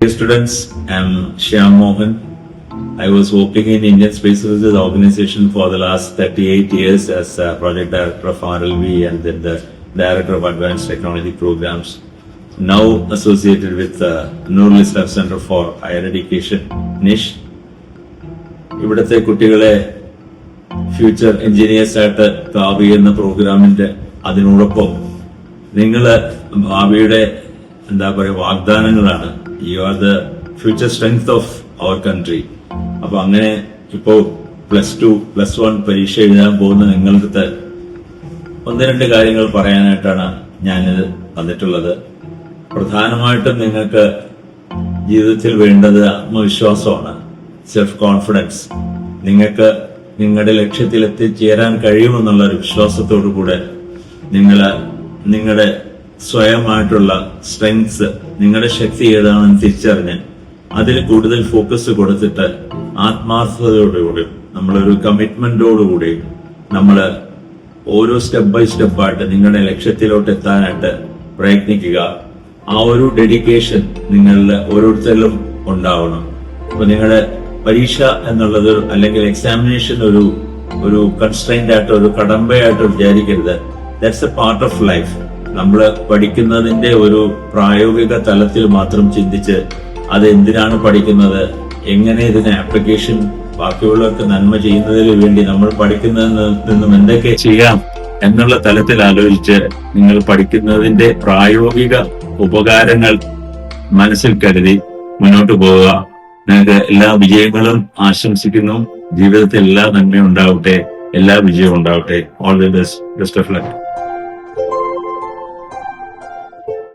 Dear students, I'm Shyam Mohan. I was working in Indian Space Research Organization for the last 38 years as a project director of RLV and then the director of Advanced Technology Programs. Now associated with Nurul Islam Center for Higher Education, NISH. ഇവിടുത്തെ കുട്ടികളെ future engineers ആയിട്ട് കാവ് ചെയ്യുന്ന പ്രോഗ്രാമിന്റെ അതിനോടൊപ്പം നിങ്ങള് ഭാവിയുടെ വാഗ്ദാനങ്ങളാണ്. You are the future strength of our country. അപ്പൊ അങ്ങനെ ഇപ്പോ +2, +1 പരീക്ഷ എഴുതാൻ പോകുന്ന നിങ്ങൾക്ക് ഒന്ന് രണ്ട് കാര്യങ്ങൾ പറയാനായിട്ടാണ് ഞാനിത് വന്നിട്ടുള്ളത്. പ്രധാനമായിട്ടും നിങ്ങൾക്ക് ജീവിതത്തിൽ വേണ്ടത് ആത്മവിശ്വാസമാണ്, സെൽഫ് കോൺഫിഡൻസ്. നിങ്ങൾക്ക് നിങ്ങളുടെ ലക്ഷ്യത്തിൽ എത്തിച്ചേരാൻ കഴിയുമെന്നുള്ള ഒരു വിശ്വാസത്തോടു കൂടെ നിങ്ങളുടെ സ്വയമായിട്ടുള്ള സ്ട്രെങ്സ്, നിങ്ങളുടെ ശക്തി ഏതാണെന്ന് തിരിച്ചറിഞ്ഞ് അതിൽ കൂടുതൽ ഫോക്കസ് കൊടുത്തിട്ട് ആത്മാർത്ഥതയോടുകൂടി നമ്മളൊരു കമ്മിറ്റ്മെന്റോടുകൂടി നമ്മൾ ഓരോ സ്റ്റെപ്പ് ബൈ സ്റ്റെപ്പായിട്ട് നിങ്ങളുടെ ലക്ഷ്യത്തിലോട്ട് എത്താനായിട്ട് പ്രയത്നിക്കുക. ആ ഒരു ഡെഡിക്കേഷൻ നിങ്ങളുടെ ഓരോരുത്തരിലും ഉണ്ടാവണം. അപ്പൊ നിങ്ങളുടെ പരീക്ഷ എന്നുള്ളത് അല്ലെങ്കിൽ എക്സാമിനേഷൻ ഒരു കൺസ്ട്രെയിന്റ് ആയിട്ട്, ഒരു കടമ്പയായിട്ട് വിചാരിക്കരുത്. That's A part of life. നമ്മൾ പഠിക്കുന്നതിന്റെ ഒരു പ്രായോഗിക തലത്തിൽ മാത്രം ചിന്തിച്ച് അത് എന്തിനാണ് പഠിക്കുന്നത്, എങ്ങനെ ഇതിന് ആപ്ലിക്കേഷൻ ബാക്കിയുള്ളവർക്ക് നന്മ ചെയ്യുന്നതിന് വേണ്ടി നമ്മൾ പഠിക്കുന്നതിൽ നിന്നും എന്തൊക്കെ ചെയ്യാം എന്നുള്ള തലത്തിൽ ആലോചിച്ച് നിങ്ങൾ പഠിക്കുന്നതിന്റെ പ്രായോഗിക ഉപകാരങ്ങൾ മനസ്സിൽ കരുതി മുന്നോട്ട് പോവുക. നിങ്ങൾക്ക് എല്ലാ വിജയങ്ങളും ആശംസിക്കുന്നു. ജീവിതത്തിൽ എല്ലാ നന്മയും ഉണ്ടാവട്ടെ, എല്ലാ വിജയവും ഉണ്ടാവട്ടെ. All the best of luck.